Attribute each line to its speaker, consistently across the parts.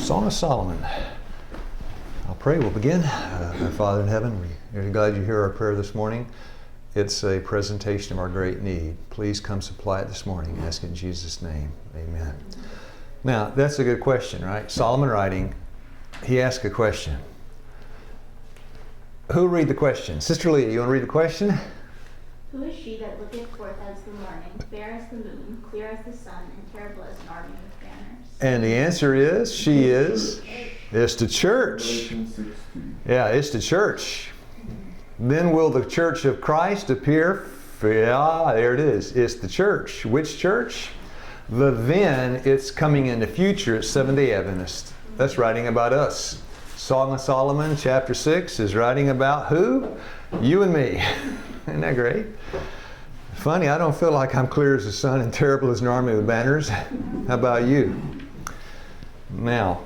Speaker 1: Song of Solomon. I'll pray. We'll begin. Our Father in heaven, we're glad you hear our prayer this morning. It's a presentation of our great need. Please come supply it this morning. Ask in Jesus' name. Amen. Now, that's a good question, right? Solomon writing, he asked a question. Who will read the question? Sister Leah, you want to read the question?
Speaker 2: Who is she that looketh forth as the morning, fair as the moon, clear as the sun, and terrible as an army with banners?
Speaker 1: And the answer is, she is. It's the church. Yeah, it's the church. Then will the church of Christ appear? Yeah, there it is. It's the church. Which church? The then, it's coming in the future. It's Seventh-day Adventist. That's writing about us. Song of Solomon, chapter 6, is writing about who? You and me. Isn't that great? Funny, I don't feel like I'm clear as the sun and terrible as an army with banners. How about you? Now,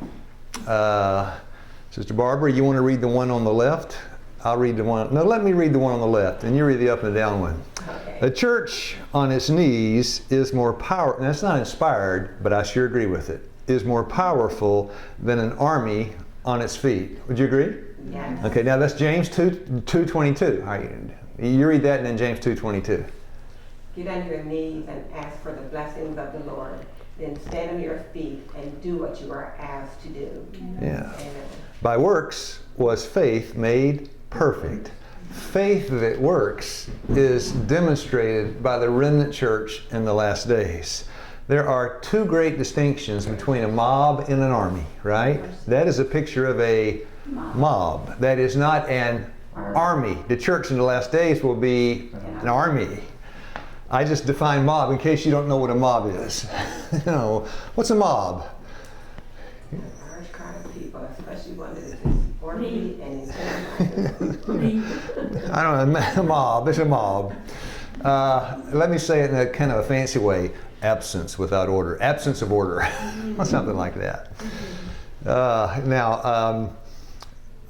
Speaker 1: Sister Barbara, you want to read the one on the left? I'll read the one. No, let me read the one on the left, and you read the up and down one.
Speaker 3: Okay.
Speaker 1: A church on its knees is more powerful, and that's not inspired, but I sure agree with it, is more powerful than an army on its feet. Would you agree?
Speaker 3: Yes.
Speaker 1: Okay, now that's James 2:22. All right, you read that and then James 2:22.
Speaker 3: Get on your knees and ask for the blessings of the Lord. Then stand on your feet and do what you are asked to do.
Speaker 1: Yeah.
Speaker 3: Amen.
Speaker 1: By works was faith made perfect. Faith that works is demonstrated by the remnant church in the last days. There are two great distinctions between a mob and an army, right? That is a picture of a mob. That is not an army. The church in the last days will be an army. I just define mob in case you don't know what a mob is. You know, what's a mob?
Speaker 3: A large crowd of people, especially one that is orderly and intense.
Speaker 1: I don't know, a mob. It's a mob. Let me say it in a kind of a fancy way. Absence without order. Absence of order. Something like that.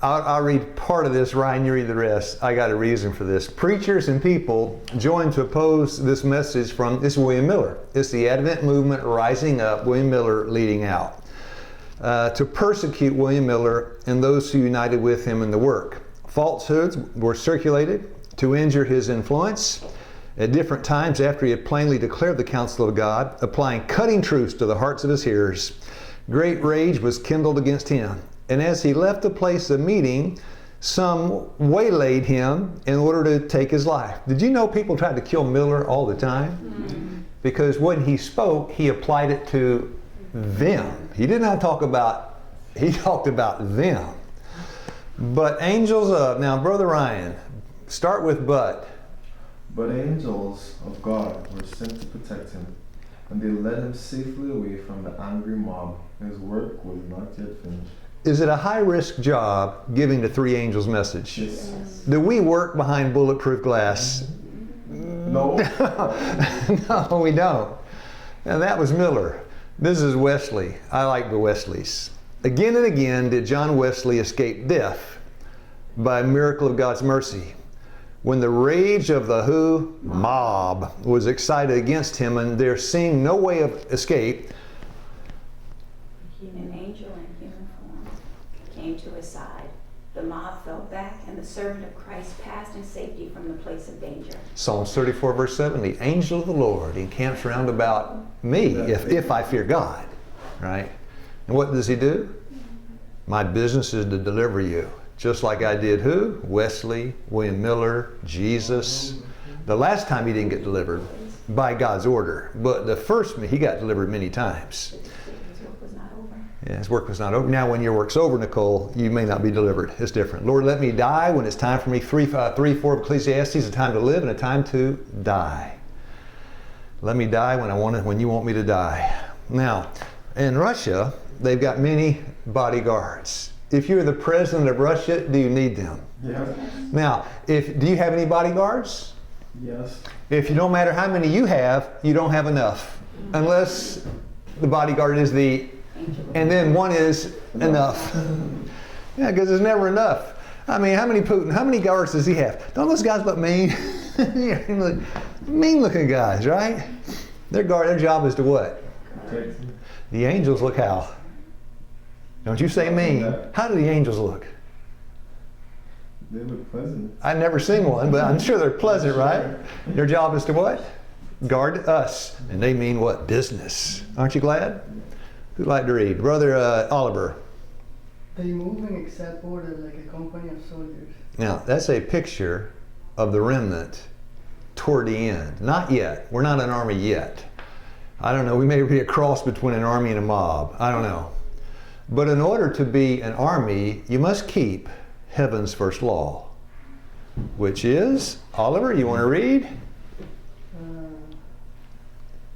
Speaker 1: I'll read part of this. Ryan, you read the rest. I got a reason for this. Preachers and people joined to oppose this message from, this is William Miller. It's the Advent movement rising up, William Miller leading out. To persecute William Miller and those who united with him in the work. Falsehoods were circulated to injure his influence at different times after he had plainly declared the counsel of God, applying cutting truths to the hearts of his hearers. Great rage was kindled against him. And as he left the place of meeting, some waylaid him in order to take his life. Did you know people tried to kill Miller all the time? Mm-hmm. Because when he spoke, he applied it to them. He did not talk about, he talked about them. But angels of, now Brother Ryan, start with but.
Speaker 4: But angels of God were sent to protect him, and they led him safely away from the angry mob. His work was not yet finished.
Speaker 1: Is it a high-risk job giving the three angels message?
Speaker 4: Yes.
Speaker 1: Do we work behind bulletproof glass?
Speaker 4: No.
Speaker 1: No, we don't. Now that was Miller. This is Wesley. I like the Wesleys. Again and again did John Wesley escape death by a miracle of God's mercy. When the rage of the who? Mob was excited against him, and there seemed no way of escape.
Speaker 5: An angel in human form came to his side. The mob fell back, and the servant of Christ passed in safety from the place of danger.
Speaker 1: Psalms 34 verse 7, the angel of the Lord encamps round about me if I fear God, right? And what does he do? My business is to deliver you. Just like I did who? Wesley, William Miller, Jesus. The last time he didn't get delivered by God's order, but the first he got delivered many times.
Speaker 5: His work was not over.
Speaker 1: Yeah, his work was not over. Now when your work's over, Nicole, you may not be delivered. It's different. Lord, let me die when it's time for me. 3:4 of Ecclesiastes, a time to live and a time to die. Let me die when you want me to die. Now, in Russia, they've got many bodyguards. If you're the president of Russia, do you need them?
Speaker 4: Yes.
Speaker 1: Now, do you have any bodyguards?
Speaker 4: Yes.
Speaker 1: If you don't matter how many you don't have enough. Unless the bodyguard is and then one is enough. Yeah, because there's never enough. I mean, how many guards does he have? Don't those guys look mean? Mean looking guys, right? Their job is to what?
Speaker 4: Protect him.
Speaker 1: The angels look how? Don't you say mean. How do the angels look?
Speaker 4: They look pleasant.
Speaker 1: I've never seen one, but I'm sure they're pleasant, right? Their job is to what? Guard us. And they mean what? Business. Aren't you glad? Who'd like to read? Brother Oliver.
Speaker 6: They move and accept order like a company of soldiers.
Speaker 1: Now, that's a picture of the remnant toward the end. Not yet. We're not an army yet. I don't know. We may be a cross between an army and a mob. I don't know. But in order to be an army, you must keep heaven's first law, which is, Oliver, you want to read?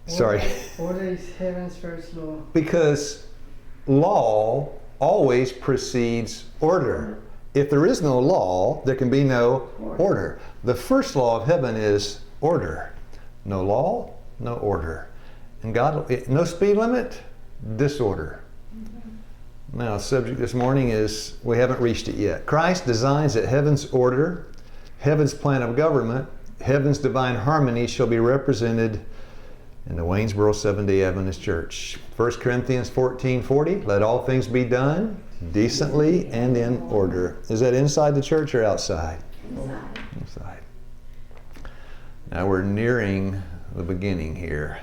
Speaker 1: Sorry.
Speaker 6: Order is heaven's first law.
Speaker 1: Because law always precedes order. If there is no law, there can be no order. The first law of heaven is order. No law, no order. And God, no speed limit, disorder. Now, the subject this morning is, we haven't reached it yet. Christ designs that heaven's order, heaven's plan of government, heaven's divine harmony shall be represented in the Waynesboro Seventh-day Adventist Church. 1 Corinthians 14:40, let all things be done decently and in order. Is that inside the church or outside?
Speaker 5: Inside.
Speaker 1: Inside. Now we're nearing the beginning here.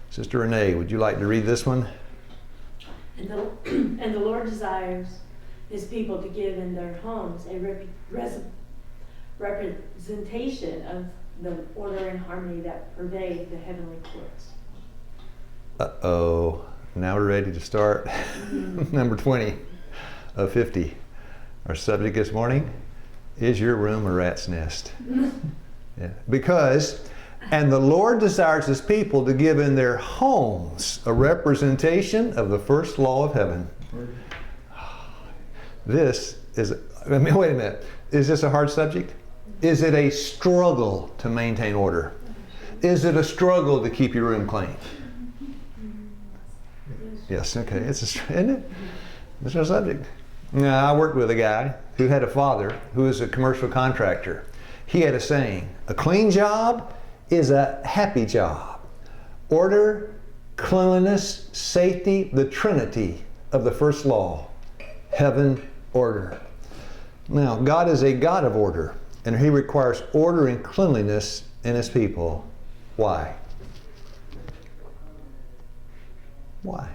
Speaker 1: Sister Renee, would you like to read this one?
Speaker 7: And the Lord desires His people to give in their homes a representation of the order and harmony that pervade the heavenly courts.
Speaker 1: Uh-oh. Now we're ready to start. Number 20 of 50. Our subject this morning, is your room a rat's nest? Yeah. Because, and the Lord desires His people to give in their homes a representation of the first law of heaven. This is, wait a minute. Is this a hard subject? Is it a struggle to maintain order? Is it a struggle to keep your room clean? Yes, okay. Isn't it? It's a subject. Now, I worked with a guy who had a father who was a commercial contractor. He had a saying, a clean job is a happy job. Order, cleanliness, safety, the trinity of the first law. Heaven, order. Now, God is a God of order, and He requires order and cleanliness in His people. Why? Why?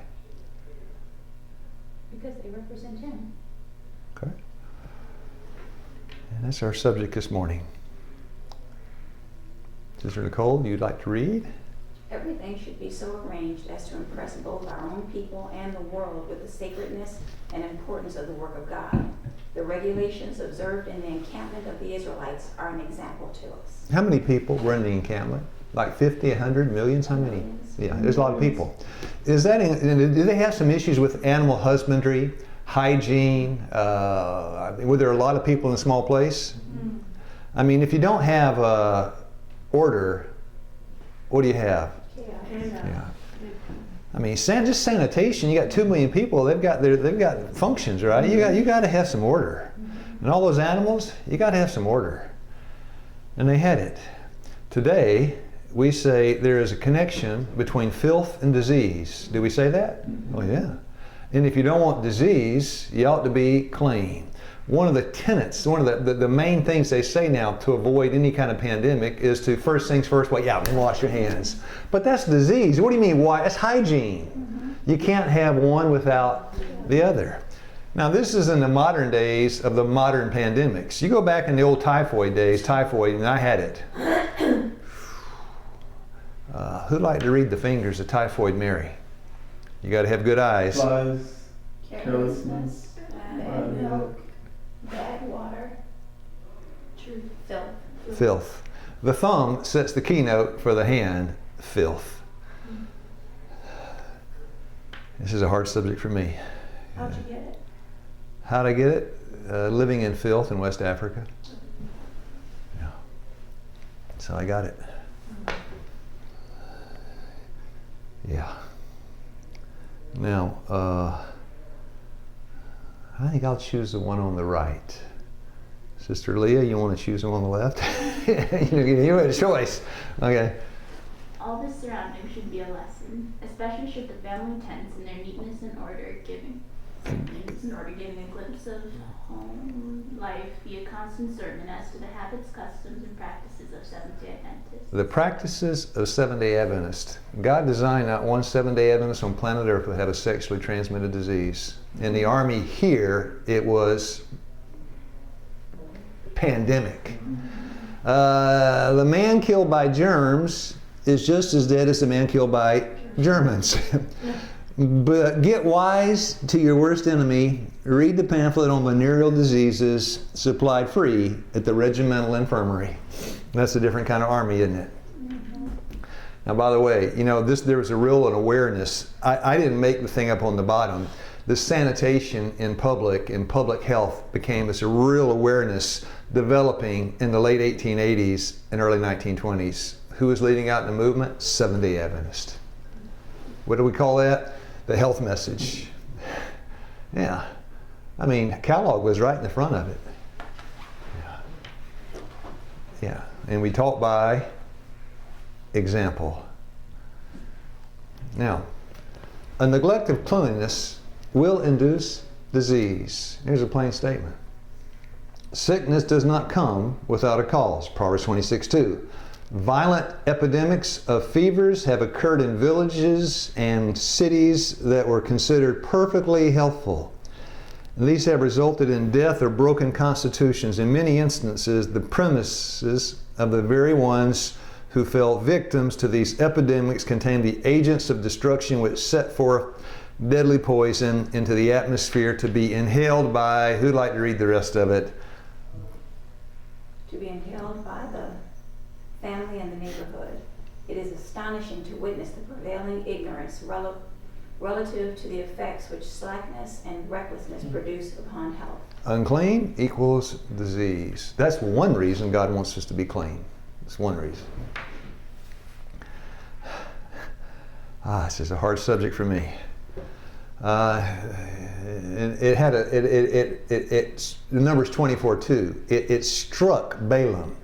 Speaker 5: Because they represent Him.
Speaker 1: Okay. And that's our subject this morning. Sister Nicole, you'd like to read?
Speaker 5: Everything should be so arranged as to impress both our own people and the world with the sacredness and importance of the work of God. The regulations observed in the encampment of the Israelites are an example to us.
Speaker 1: How many people were in the encampment? Like 50, 100, millions? How many? Yeah, there's a lot of people. Do they have some issues with animal husbandry, hygiene? Were there a lot of people in a small place? I mean, if you don't have order, what do you have? Yeah. I mean, just sanitation. You got 2 million people. They've got functions, right? You got to have some order. And all those animals, you got to have some order. And they had it. Today, we say there is a connection between filth and disease. Do we say that? Oh yeah. And if you don't want disease, you ought to be clean. One of the tenets, one of the main things they say now to avoid any kind of pandemic is to first things first, wash your hands. But that's disease. What do you mean why? That's hygiene. You can't have one without the other. Now this is in the modern days of the modern pandemics. You go back in the old typhoid days, and I had it. Who'd like to read the fingers of Typhoid Mary? You got to have good eyes.
Speaker 4: Flies,
Speaker 5: Carelessness,
Speaker 4: bad milk,
Speaker 5: bad water, truth, filth.
Speaker 1: Filth. The thumb sets the keynote for the hand, filth. This is a hard subject for me.
Speaker 5: How'd you get it?
Speaker 1: How'd I get it? Living in filth in West Africa. Yeah. So I got it. Yeah. Now, I think I'll choose the one on the right. Sister Leah, you want to choose the one on the left? You had a choice. Okay.
Speaker 2: All the surroundings should be a lesson, especially should the family tents and their neatness and order in order giving a glimpse of home life, be a constant sermon as to the habits, customs, and practices of Seventh-day Adventists.
Speaker 1: The practices of Seventh-day Adventists. God designed not one Seventh-day Adventist on planet Earth would have a sexually transmitted disease. In the Army here, it was pandemic. The man killed by germs is just as dead as the man killed by Germans. But get wise to your worst enemy. Read the pamphlet on venereal diseases supplied free at the regimental infirmary. That's a different kind of army, isn't it? Now, by the way, there was a real awareness. I didn't make the thing up on the bottom. The sanitation in public health became this real awareness developing in the late 1880s and early 1920s. Who was leading out in the movement? Seventh-day Adventist. What do we call that? The health message. Yeah. I mean, Kellogg was right in the front of it. Yeah. And we taught by example. Now, a neglect of cleanliness will induce disease. Here's a plain statement. Sickness does not come without a cause. Proverbs 26:2. Violent epidemics of fevers have occurred in villages and cities that were considered perfectly healthful. And these have resulted in death or broken constitutions. In many instances, the premises of the very ones who fell victims to these epidemics contain the agents of destruction which set forth deadly poison into the atmosphere to be inhaled by, who'd like to read the rest of it?
Speaker 5: To be inhaled by the family and the neighborhood. It is astonishing to witness the prevailing ignorance relative to the effects which slackness and recklessness produce upon health. Unclean
Speaker 1: equals disease. That's one reason God wants us to be clean. That's one reason. This is a hard subject for me. Numbers 24:2. It struck Balaam.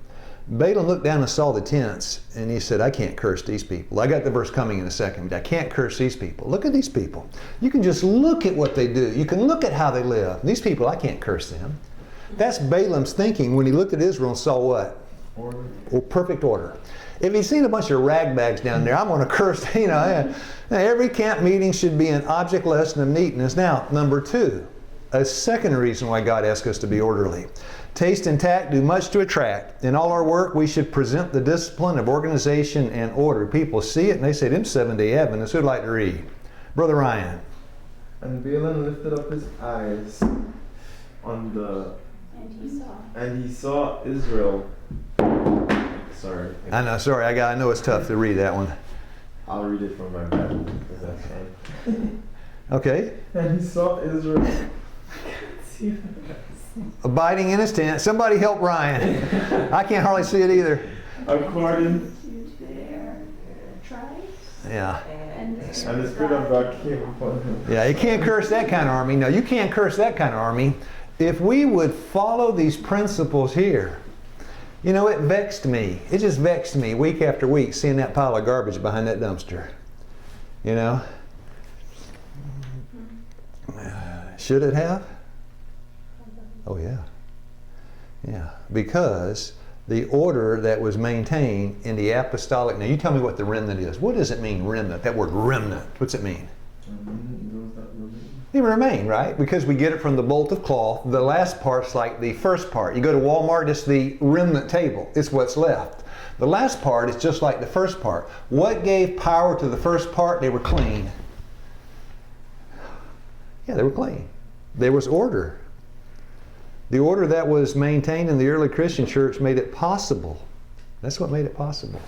Speaker 1: Balaam looked down and saw the tents, and he said, I can't curse these people. I got the verse coming in a second, but I can't curse these people. Look at these people. You can just look at what they do. You can look at how they live. These people, I can't curse them. That's Balaam's thinking when he looked at Israel and saw what? Order. Oh, perfect order. If he's seen a bunch of ragbags down there, I'm going to curse, every camp meeting should be an object lesson of neatness. Now, number 2, a second reason why God asks us to be orderly. Taste and tact do much to attract. In all our work, we should present the discipline of organization and order. People see it and they say, them Seventh-day Adventists, who'd like to read? Brother Ryan.
Speaker 4: And Balaam lifted up his eyes on the... And he saw Israel. Sorry.
Speaker 1: I know, sorry, I know it's tough to read that one.
Speaker 4: I'll read it from my Bible, because that's fine.
Speaker 1: Okay.
Speaker 4: And he saw Israel.
Speaker 1: Abiding in his tent. Somebody help Ryan. I can't hardly see it either.
Speaker 4: According
Speaker 2: to their tribes.
Speaker 1: Yeah.
Speaker 4: And the Spirit of God came upon him.
Speaker 1: Yeah, you can't curse that kind of army. No, you can't curse that kind of army. If we would follow these principles here, it vexed me. It just vexed me week after week seeing that pile of garbage behind that dumpster. Should it have? Oh, yeah. Yeah. Because the order that was maintained in the apostolic. Now, you tell me what the remnant is. What does it mean, remnant? That word remnant. What's it mean? They remain, right? Because we get it from the bolt of cloth. The last part's like the first part. You go to Walmart, it's the remnant table. It's what's left. The last part is just like the first part. What gave power to the first part? They were clean. Yeah, they were clean. There was order. The order that was maintained in the early Christian church made it possible. That's what made it possible.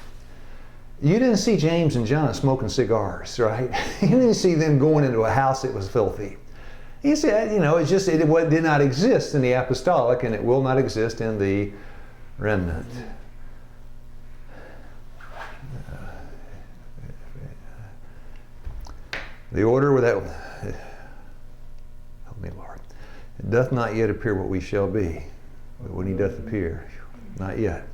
Speaker 1: You didn't see James and John smoking cigars, right? You didn't see them going into a house that was filthy. He said, it did not exist in the apostolic, and it will not exist in the remnant. The order that, help me, Lord, it doth not yet appear what we shall be, but when he doth appear, not yet.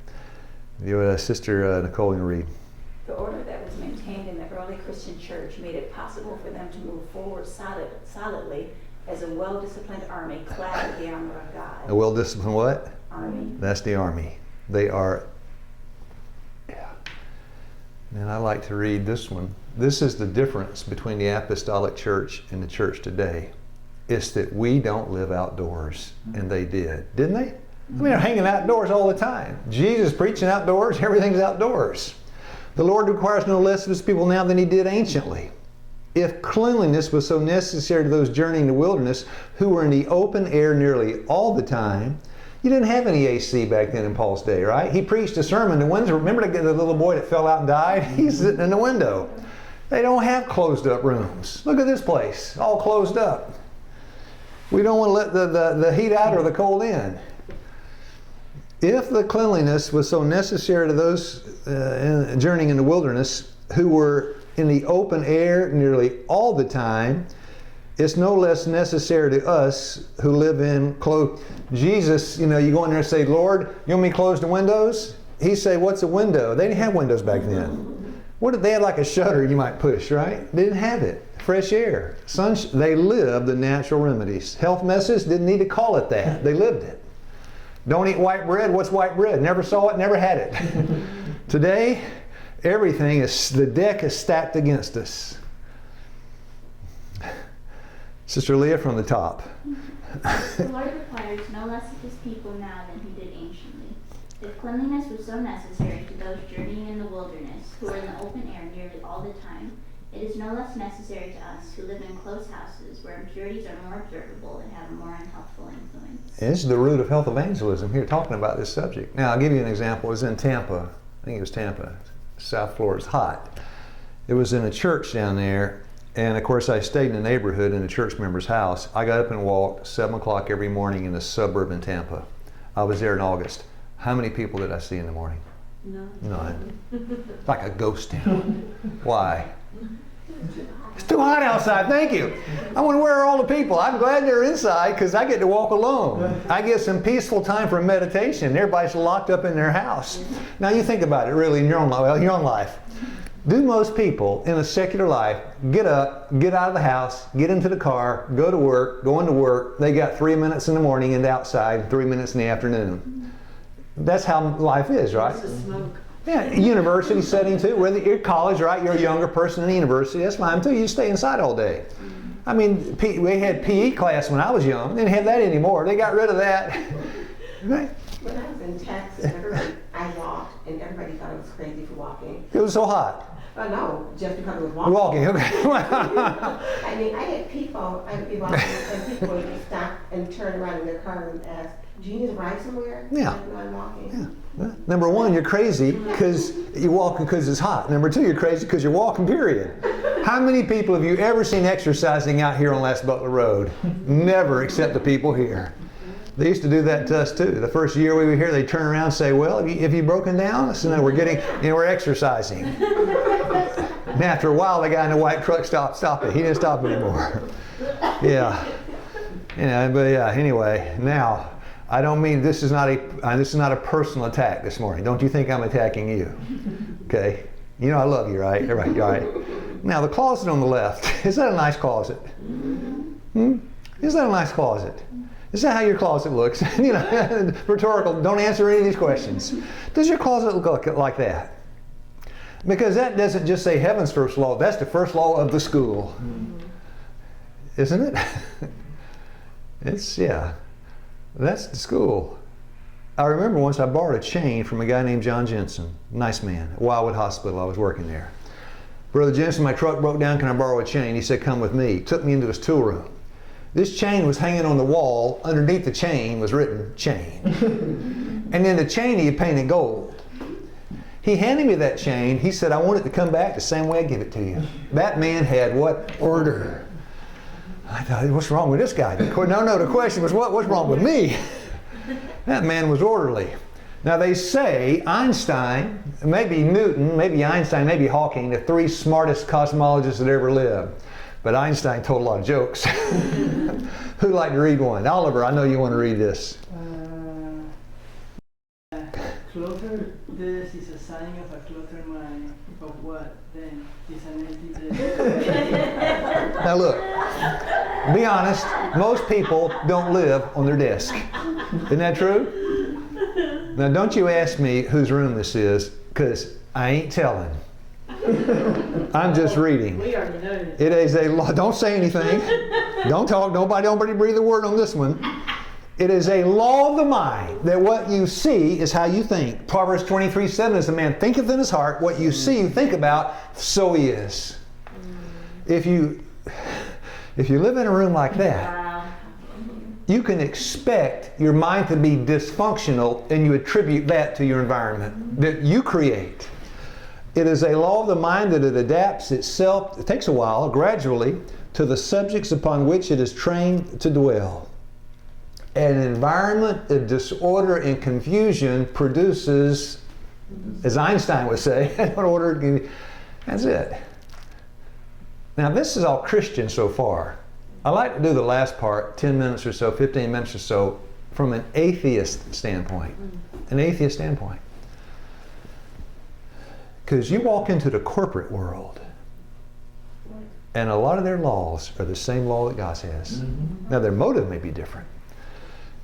Speaker 1: Sister Nicole, you read.
Speaker 5: The order that was maintained in the early Christian church made it possible for them to move forward solidly as a well-disciplined army clad with the armor of God.
Speaker 1: A well-disciplined what?
Speaker 5: Army.
Speaker 1: That's the army. They are, yeah. And I like to read this one. This is the difference between the Apostolic Church and the church today. It's that we don't live outdoors, and they did. Didn't they? I mean, they're hanging outdoors all the time. Jesus preaching outdoors, everything's outdoors. The Lord requires no less of his people now than he did anciently. If cleanliness was so necessary to those journeying in the wilderness who were in the open air nearly all the time, you didn't have any AC back then in Paul's day, right? He preached a sermon. The window, remember the little boy that fell out and died? He's sitting in the window. They don't have closed up rooms. Look at this place, all closed up. We don't want to let the heat out or the cold in. If the cleanliness was so necessary to those journeying in the wilderness who were in the open air nearly all the time, it's no less necessary to us who live in closed. Jesus, you go in there and say, Lord, you want me to close the windows? He say, what's a window? They didn't have windows back then. What did they have? Like a shutter you might push, right? They didn't have it. Fresh air. They lived the natural remedies. Health message didn't need to call it that. They lived it. Don't eat white bread. What's white bread? Never saw it, never had it. Today, everything the deck is stacked against us. Sister Leah from the top.
Speaker 2: The Lord requires no less of his people now than he did anciently. If cleanliness was so necessary to those journeying in the wilderness, who are in the open air nearly all the time, it is no less necessary to us who live in close houses where impurities are more observable and have a more unhealthful influence.
Speaker 1: And this is the root of health evangelism here, talking about this subject. Now, I'll give you an example. It was in Tampa. I think it was Tampa, South Florida. It's hot. It was in a church down there. And of course, I stayed in the neighborhood in a church member's house. I got up and walked 7 o'clock every morning in a suburb in Tampa. I was there in August. How many people did I see in the morning? None. Like a ghost town. Why? It's too hot outside. Thank you. I wonder where are all the people? I'm glad they're inside because I get to walk alone. I get some peaceful time for meditation. Everybody's locked up in their house. Now you think about it really in your own life. Do most people in a secular life get up, get out of the house, get into the car, go to work, go into work, they got 3 minutes in the morning and outside, 3 minutes in the afternoon? That's how life is, right? Yeah, university setting too. Whether you're college, right? You're a younger person in the university, that's fine too. You stay inside all day. I mean, we had PE class when I was young. They didn't have that anymore. They got rid of that. Right?
Speaker 3: When I was in Texas, I walked, and everybody thought I was crazy for walking.
Speaker 1: It was so hot.
Speaker 3: No, just because I was walking.
Speaker 1: Walking, okay.
Speaker 3: I mean, I had people, I'd be walking, and people would stop and turn around in their car and ask, do you need to ride somewhere?
Speaker 1: Yeah.
Speaker 3: I'm walking.
Speaker 1: Yeah. Number one, you're crazy because you're walking because it's hot. Number two, you're crazy because you're walking, period. How many people have you ever seen exercising out here on Last Butler Road? Never, except the people here. They used to do that to us too. The first year we were here, they'd turn around and say, well, have you broken down? So now we're exercising. And after a while, the guy in the white truck stopped it. He didn't stop anymore. Yeah. But yeah, anyway, now, I don't mean, this is not a personal attack this morning. Don't you think I'm attacking you? Okay? You know I love you, right? Everybody, all right? Now, the closet on the left, is that a nice closet? Is that a nice closet? Is that how your closet looks? Rhetorical, don't answer any of these questions. Does your closet look like that? Because that doesn't just say heaven's first law, that's the first law of the school. Isn't it? That's the school. I remember once I borrowed a chain from a guy named John Jensen, nice man, at Wildwood Hospital. I was working there. Brother Jensen, my truck broke down, can I borrow a chain? He said, come with me. He took me into his tool room. This chain was hanging on the wall. Underneath the chain was written, chain. And then the chain he had painted gold. He handed me that chain. He said, I want it to come back the same way I give it to you. That man had what? Order. I thought, what's wrong with this guy? No, the question was, what's wrong with me? That man was orderly. Now they say Einstein, maybe Newton, maybe Einstein, maybe Hawking, the three smartest cosmologists that ever lived. But Einstein told a lot of jokes. Who'd like to read one? Oliver, I know you want to read this.
Speaker 6: Clutteredness is a sign of a cluttered mind. Of what then? Is an empty.
Speaker 1: Now look, Be honest, most people don't live on their desk. Isn't that true? Now don't you ask me whose room this is, because I ain't telling. I'm just reading.
Speaker 7: We already know this.
Speaker 1: It is a law. Don't say anything. Don't talk. Nobody breathe a word on this one. It is a law of the mind that what you see is how you think. Proverbs 23:7 is a man thinketh in his heart, what you see, you think about, so he is. If you live in a room like that,
Speaker 2: Wow.
Speaker 1: you can expect your mind to be dysfunctional, and you attribute that to your environment that you create. It is a law of the mind that it adapts itself, it takes a while, gradually, to the subjects upon which it is trained to dwell. An environment of disorder and confusion produces, as Einstein would say, order. That's it. Now this is all Christian so far. I like to do the last part, 10 minutes or so, 15 minutes or so, from an atheist standpoint. An atheist standpoint. Because you walk into the corporate world, and a lot of their laws are the same law that God has. Now their motive may be different.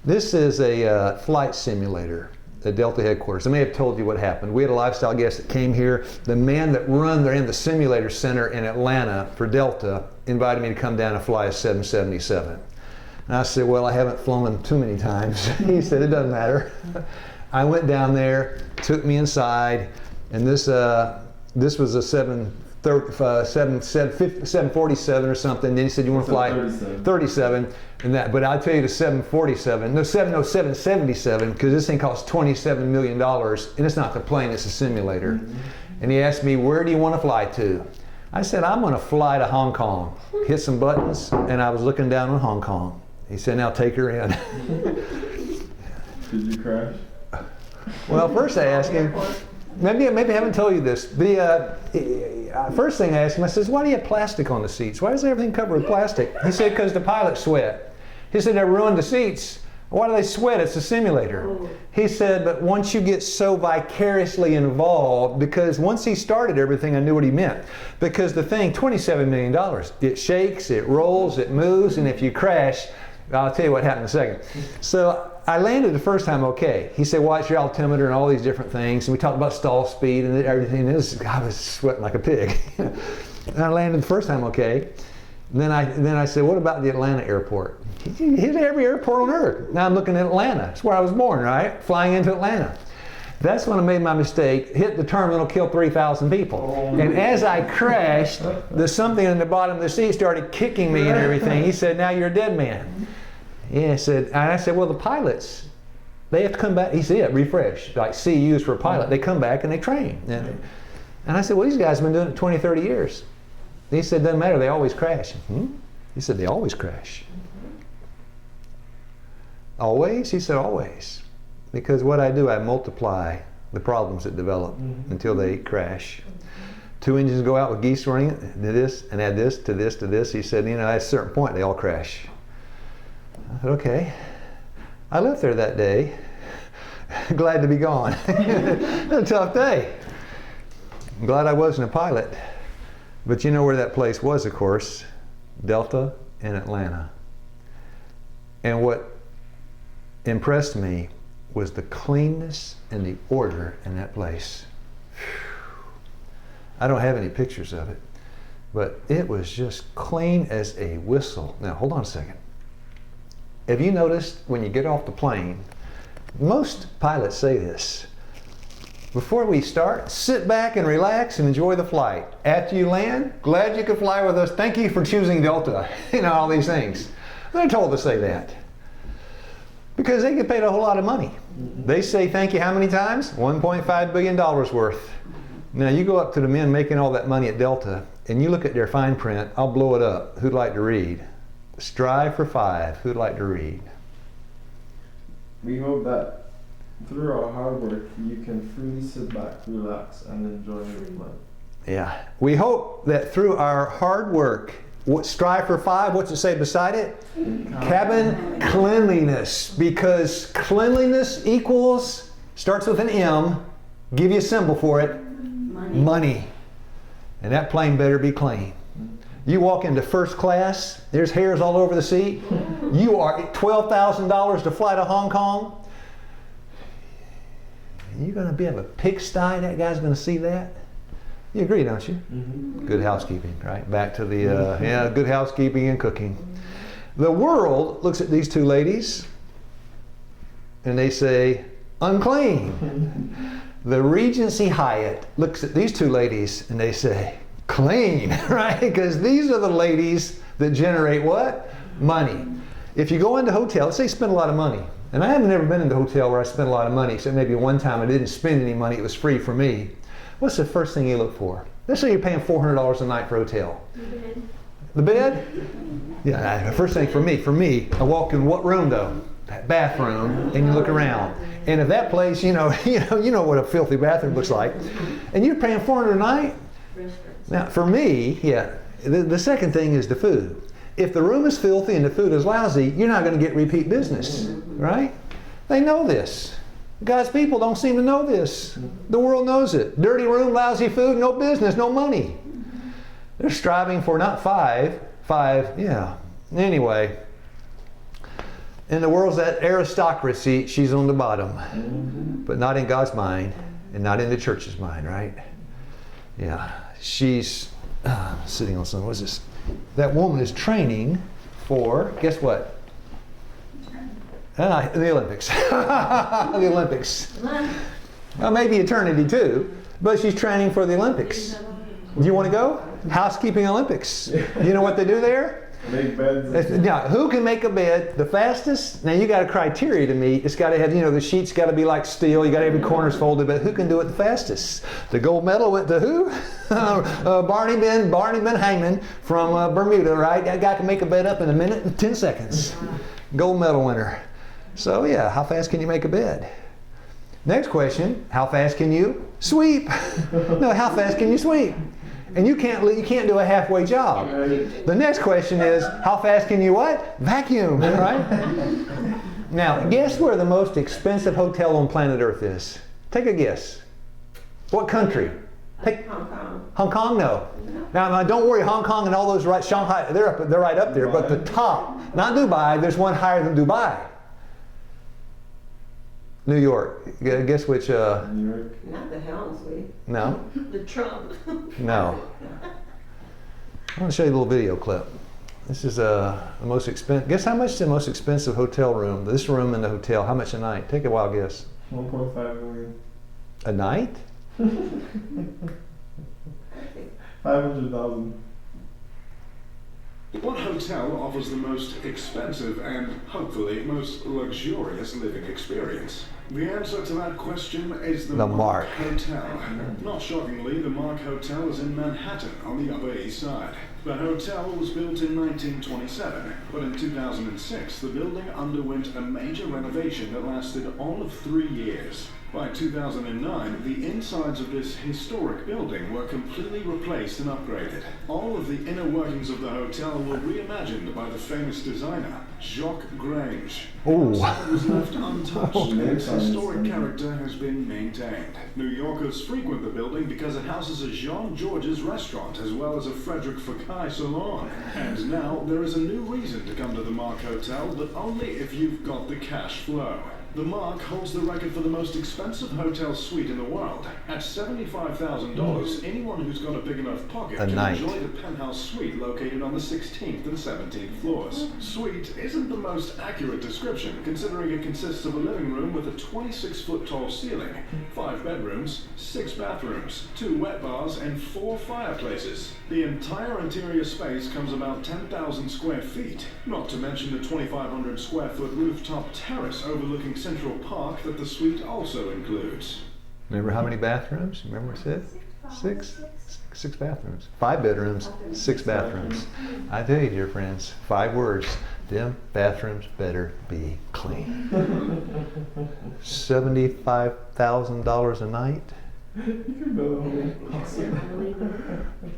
Speaker 1: This is a flight simulator at Delta headquarters. I may have told you what happened. We had a lifestyle guest that came here. The man that they're in the simulator center in Atlanta for Delta invited me to come down and fly a 777. And I said, well, I haven't flown them too many times. He said, it doesn't matter. I went down there, took me inside, and this was a 747 or something. Then he said, you want to fly 37. And that, but I'll tell you the 777, because this thing costs $27 million, and it's not the plane, it's a simulator. And he asked me, where do you want to fly to? I said, I'm going to fly to Hong Kong. Hit some buttons, and I was looking down on Hong Kong. He said, now take her in.
Speaker 4: Did you crash?
Speaker 1: Well, first I asked him, maybe I haven't told you this. The first thing I asked him, I says, why do you have plastic on the seats? Why is everything covered with plastic? He said, because the pilots sweat. He said, they ruined the seats. Why do they sweat? It's a simulator. He said, but once you get so vicariously involved, because once he started everything, I knew what he meant. Because the thing, $27 million, it shakes, it rolls, it moves, and if you crash, I'll tell you what happened in a second. So I landed the first time okay. He said, watch your altimeter and all these different things. And we talked about stall speed and everything. I was sweating like a pig. And I landed the first time okay. And then I said, what about the Atlanta airport? He hit every airport on earth. Now I'm looking at Atlanta. That's where I was born, right? Flying into Atlanta. That's when I made my mistake. Hit the terminal, killed 3,000 people. And as I crashed, there's something in the bottom of the seat started kicking me and everything. He said, now you're a dead man. Yeah, and I said, well, the pilots, they have to come back. He said, refresh, like CUs for a pilot. They come back and they train. And I said, well, these guys have been doing it 20, 30 years. He said, doesn't matter, they always crash. He said, they always crash. Always? He said, always. Because what I do, I multiply the problems that develop until they crash. 2 engines go out with geese running it, do this, and add this to this to this. He said, at a certain point, they all crash. I said, okay. I left there that day, glad to be gone. It was a tough day. I'm glad I wasn't a pilot. But you know where that place was, of course, Delta and Atlanta. And what impressed me was the cleanness and the order in that place. I don't have any pictures of it, but it was just clean as a whistle. Now, hold on a second. Have you noticed when you get off the plane, most pilots say this, before we start, sit back and relax and enjoy the flight. After you land, glad you could fly with us. Thank you for choosing Delta. All these things. They're told to say that because they get paid a whole lot of money. They say thank you how many times? $1.5 billion worth. Now you go up to the men making all that money at Delta and you look at their fine print. I'll blow it up. Who'd like to read? Strive for 5. Who'd like to read?
Speaker 4: We hope that through our hard work, you can freely sit back, relax, and enjoy your flight.
Speaker 1: Yeah. We hope that through our hard work, strive for 5, what's it say beside it? Cabin cleanliness. Because cleanliness equals, starts with an M, give you a symbol for it, money. And that plane better be clean. You walk into first class, there's hairs all over the seat. You are $12,000 to fly to Hong Kong. You're going to be in a pigsty, that guy's going to see that? You agree, don't you?
Speaker 4: Mm-hmm.
Speaker 1: Good housekeeping, right? Back to the, good housekeeping and cooking. The world looks at these two ladies and they say, unclean. The Regency Hyatt looks at these two ladies and they say, clean, right? Because these are the ladies that generate what? Money. If you go into hotels, let's say you spend a lot of money. And I haven't ever been in a hotel where I spent a lot of money, except maybe one time I didn't spend any money, it was free for me. What's the first thing you look for? Let's say you're paying $400 a night for a hotel. The bed? Yeah, the first thing for me, I walk in what room though? That bathroom, and you look around. And if that place, you know what a filthy bathroom looks like, and you're paying $400 a night? Now, for me, the second thing is the food. If the room is filthy and the food is lousy, you're not going to get repeat business, right? They know this. God's people don't seem to know this. The world knows it. Dirty room, lousy food, no business, no money. They're striving for not five, yeah. Anyway, in the world's that aristocracy, she's on the bottom. But not in God's mind and not in the church's mind, right? Yeah, she's sitting on something. What's this? That woman is training for, guess what? The Olympics. The Olympics. Well, maybe eternity too, but she's training for the Olympics. Do you want to go? Housekeeping Olympics. You know what they do there?
Speaker 4: Make beds.
Speaker 1: Now, who can make a bed the fastest? Now, you got a criteria to meet. It's got to have, the sheets got to be like steel. You got to have your corners folded, but who can do it the fastest? The gold medal went to who? Barney Ben Hangman from Bermuda, right? That guy can make a bed up in a minute and 10 seconds. Gold medal winner. So, yeah, how fast can you make a bed? Next question, how fast can you sweep? No, how fast can you sweep? And you can't do a halfway job. The next question is, how fast can you what? Vacuum, right? Now, guess where the most expensive hotel on planet Earth is? Take a guess. What country?
Speaker 3: Hong Kong.
Speaker 1: Hong Kong? No. Now, don't worry, Hong Kong and all those right, Shanghai, they're right up there. But the top, not Dubai, there's one higher than Dubai. New York. Guess which?
Speaker 4: New York.
Speaker 3: Not the Helm Suite.
Speaker 1: No.
Speaker 7: The Trump.
Speaker 1: No. I want to show you a little video clip. This is the most expensive. Guess how much the most expensive hotel room? This room in the hotel. How much a night? Take a wild guess.
Speaker 4: 1.5 million.
Speaker 1: A night?
Speaker 4: 500,000.
Speaker 8: What hotel offers the most expensive and, hopefully, most luxurious living experience? The answer to that question is the
Speaker 1: Mark
Speaker 8: Hotel. Not shockingly, the Mark Hotel is in Manhattan on the Upper East Side. The hotel was built in 1927, but in 2006 the building underwent a major renovation that lasted all of 3 years. By 2009, the insides of this historic building were completely replaced and upgraded. All of the inner workings of the hotel were reimagined by the famous designer, Jacques Grange.
Speaker 1: Ooh.
Speaker 8: The outside was left untouched, and its historic character has been maintained. New Yorkers frequent the building because it houses a Jean Georges restaurant as well as a Frederic Fekkai salon. And now there is a new reason to come to the Mark Hotel, but only if you've got the cash flow. The Mark holds the record for the most expensive hotel suite in the world. At $75,000, anyone who's got a big enough pocket can enjoy the penthouse suite located on the 16th and 17th floors. Suite isn't the most accurate description, considering it consists of a living room with a 26-foot tall ceiling, 5 bedrooms, 6 bathrooms, 2 wet bars, and 4 fireplaces. The entire interior space comes about 10,000 square feet, not to mention the 2,500 square foot rooftop terrace overlooking Central Park that the suite also includes.
Speaker 1: Remember how many bathrooms? Remember what it said? 6 bathrooms. 5 bedrooms, 6 bathrooms. I tell you, dear friends, 5 words. Them bathrooms better be clean. $75,000 a night?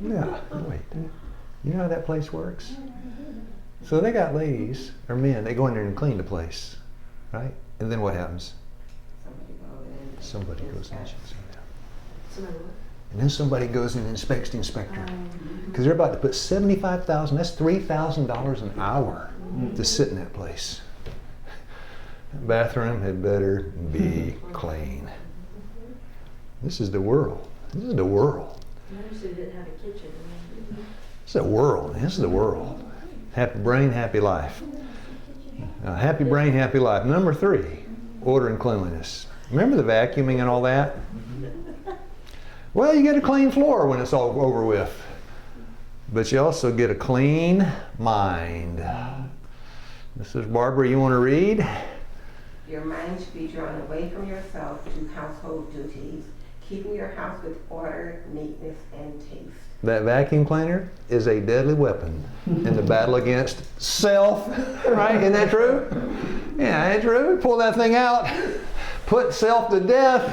Speaker 1: Yeah, wait. You know how that place works? So they got ladies, or men, they go in there and clean the place, right? And then what happens? Somebody goes in and shuts them down. And then somebody goes and inspects the inspector. because they're about to put $75,000, that's $3,000 an hour to sit in that place. The bathroom had better be clean. This is the world. This is the world.
Speaker 7: Notice they didn't have a kitchen.
Speaker 1: This is the world. This is the world. Happy brain, happy life. Happy brain, happy life. Number 3, order and cleanliness. Remember the vacuuming and all that? Well, you get a clean floor when it's all over with. But you also get a clean mind. Mrs. Barbara, you want to read?
Speaker 3: Your mind should be drawn away from yourself to household duties, keeping your house with order, neatness, and taste.
Speaker 1: That vacuum cleaner is a deadly weapon in the battle against self, right? Isn't that true? Yeah, ain't true? Pull that thing out, put self to death.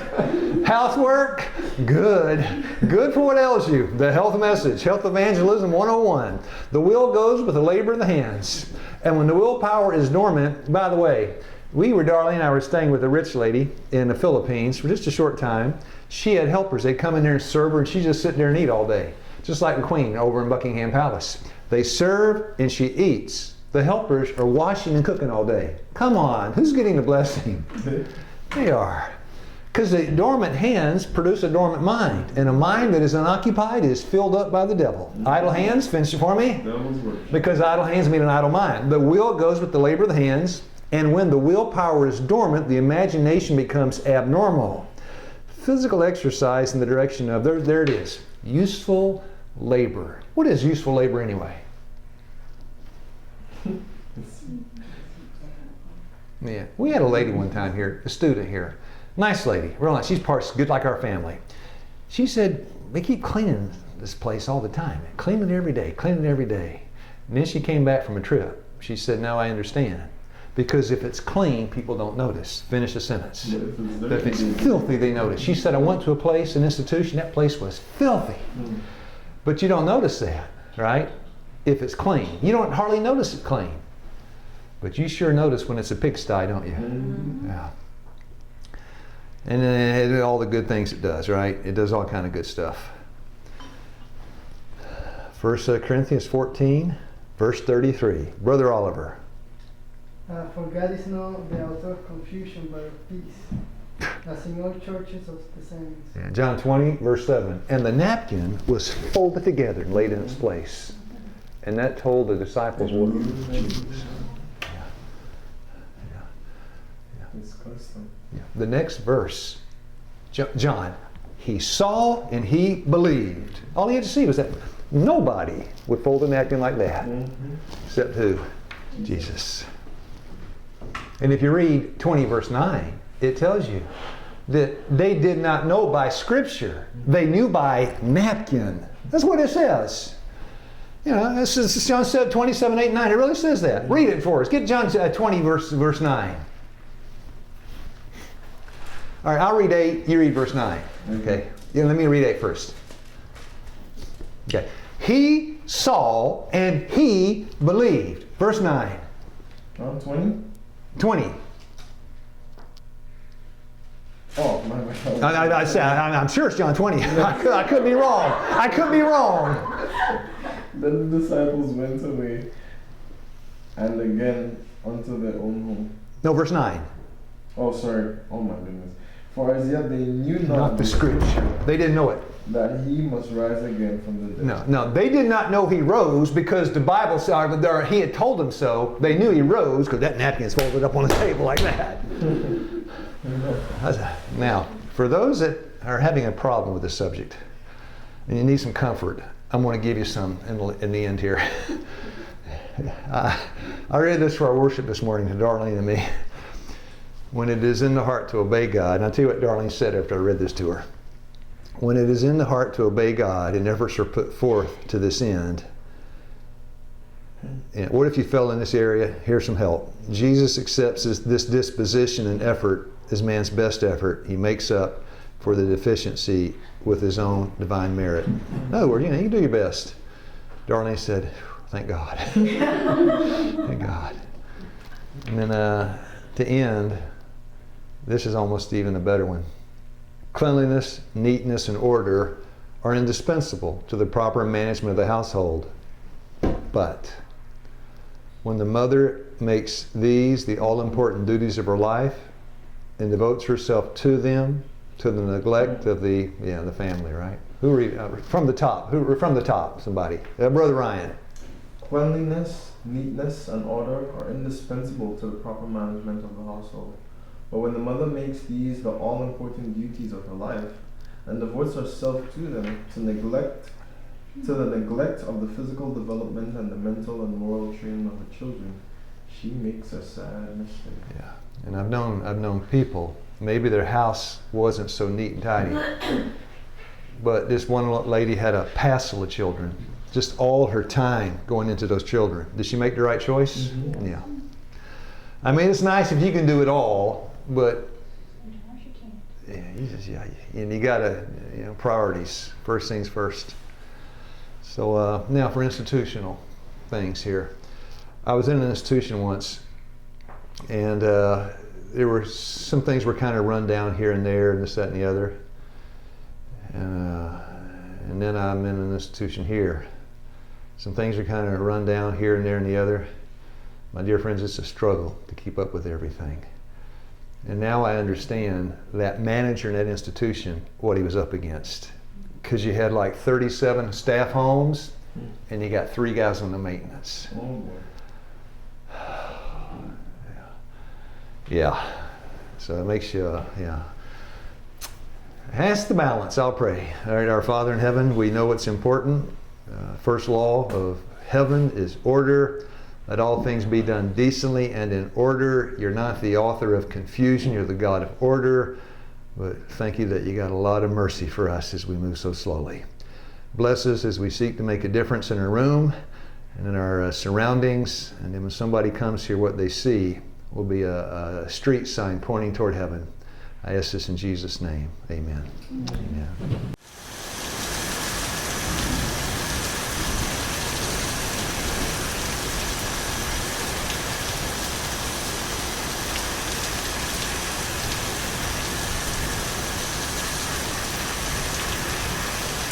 Speaker 1: Housework, good. Good for what ails you. The health message, Health Evangelism 101. The will goes with the labor of the hands. And when the willpower is dormant, by the way, Darlene and I were staying with a rich lady in the Philippines for just a short time. She had helpers. They'd come in there and serve her, and she'd just sit there and eat all day. Just like the Queen over in Buckingham Palace. They serve and she eats. The helpers are washing and cooking all day. Come on, who's getting the blessing? They are. Because the dormant hands produce a dormant mind. And a mind that is unoccupied is filled up by the devil. Idle hands, finish it for me. Because idle hands mean an idle mind. The will goes with the labor of the hands. And when the willpower is dormant, the imagination becomes abnormal. Physical exercise in the direction of, there it is, useful labor. What is useful labor anyway? Yeah, we had a lady one time here, a student here, nice lady, real nice. She's good like our family. She said, we keep cleaning this place all the time, cleaning it every day, cleaning it every day. And then she came back from a trip. She said, now I understand. Because if it's clean, people don't notice. Finish the sentence. But if it's filthy, they notice. She said, I went to a place, an institution, that place was filthy. But you don't notice that, right? If it's clean. You don't hardly notice it clean. But you sure notice when it's a pigsty, don't you? Yeah. And then all the good things it does, right? It does all kind of good stuff. 1 Corinthians 14, verse 33. Brother Oliver.
Speaker 6: For God is not the author of confusion, but of peace, as in all churches of the saints.
Speaker 1: Yeah, John 20, verse 7. And the napkin was folded together and laid in its place. And that told the disciples what Jesus. Yeah. The next verse, John, he saw and he believed. All he had to see was that nobody would fold a napkin like that. Except who? Jesus. And if you read 20 verse 9, it tells you that they did not know by Scripture. They knew by napkin. That's what it says. You know, this is John 27, 8, 9. It really says that. Read it for us. Get John 20 verse 9. All right, I'll read 8. You read verse 9. Okay. Yeah, let me read 8 first. Okay. He saw and he believed. Verse 9.
Speaker 4: 20?
Speaker 1: 20.
Speaker 4: Oh, my bad.
Speaker 1: I'm sure it's John 20. I could be wrong. I could be wrong.
Speaker 4: Then the disciples went away and again unto their own home.
Speaker 1: No, verse 9.
Speaker 4: Oh, sorry. Oh, my goodness. For as yet they knew
Speaker 1: Not the Scripture. They didn't know it.
Speaker 4: that he must rise again from the dead.
Speaker 1: No, they did not know he rose because the Bible said he had told them so. They knew he rose because that napkin is folded up on the table like that. Now, for those that are having a problem with this subject and you need some comfort, I'm going to give you some in the end here. I read this for our worship this morning to Darlene and me. When it is in the heart to obey God, and I'll tell you what Darlene said after I read this to her. When it is in the heart to obey God and efforts are put forth to this end, and what if you fell in this area? Here's some help. Jesus accepts this disposition and effort as man's best effort. He makes up for the deficiency with his own divine merit. In other words, you can do your best. Darlene said, thank God. Thank God. And then to end, this is almost even a better one. Cleanliness, neatness, and order are indispensable to the proper management of the household. But when the mother makes these the all-important duties of her life and devotes herself to them, to the neglect of the family, right? From the top, somebody. Brother Ryan.
Speaker 4: Cleanliness, neatness, and order are indispensable to the proper management of the household. But when the mother makes these the all-important duties of her life and devotes herself to them, to the neglect of the physical development and the mental and moral training of her children, she makes a sad mistake.
Speaker 1: Yeah, and I've known people, maybe their house wasn't so neat and tidy, but this one lady had a passel of children, just all her time going into those children. Did she make the right choice? Mm-hmm. Yeah. I mean, it's nice if you can do it all, but you gotta, priorities. First things first. So now for institutional things here. I was in an institution once, and there were some things were kind of run down here and there, and this, that, and the other. And then I'm in an institution here. Some things are kind of run down here and there and the other. My dear friends, it's a struggle to keep up with everything. And now I understand that manager in that institution, what he was up against. Because you had like 37 staff homes, and you got 3 guys on the maintenance.
Speaker 4: Oh boy.
Speaker 1: Yeah. So it makes you, That's the balance. I'll pray. All right, our Father in heaven, we know what's important. First law of heaven is order. Let all things be done decently and in order. You're not the author of confusion. You're the God of order. But thank you that you got a lot of mercy for us as we move so slowly. Bless us as we seek to make a difference in our room and in our surroundings. And then when somebody comes here, what they see will be a street sign pointing toward heaven. I ask this in Jesus' name. Amen. Amen.